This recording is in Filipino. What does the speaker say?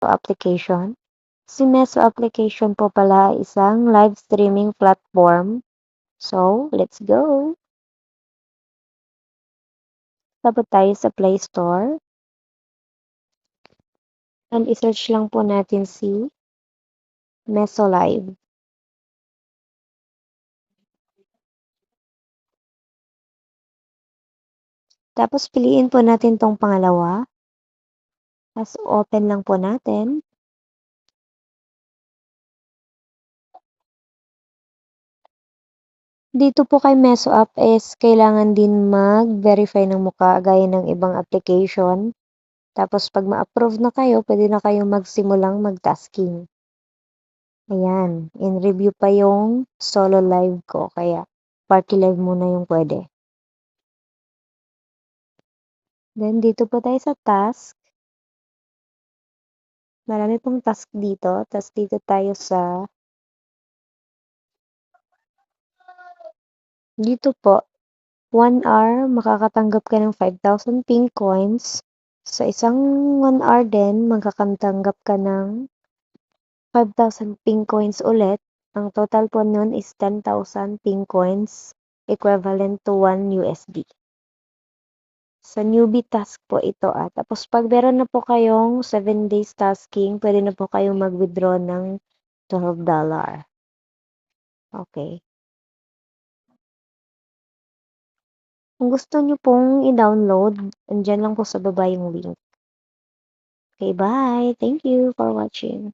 application? Si Meso application po pala ay isang live streaming platform. So, let's go! Tapos tayo sa Play Store. And isearch lang po natin si Meso Live. Tapos piliin po natin tong pangalawa. Tapos open lang po natin. Dito po kay Meso app is kailangan din mag-verify ng mukha gaya ng ibang application. Tapos pag ma-approve na kayo, pwede na kayong magsimulang mag-tasking. Ayan, in review pa yung solo live ko, kaya party live muna yung pwede. Then dito po tayo sa task. Marami pong task dito. Tapos dito tayo sa dito po, 1 hour, makakatanggap ka ng 5,000 pink coins. Sa isang 1 hour din, makakatanggap ka ng 5,000 pink coins ulit. Ang total po nun is 10,000 pink coins, equivalent to 1 USD. Sa newbie task po ito Tapos pag meron na po kayong 7 days tasking, pwede na po kayong mag-withdraw ng $12. Okay. Kung gusto nyo pong i-download, andyan lang po sa baba yung link. Okay, bye! Thank you for watching.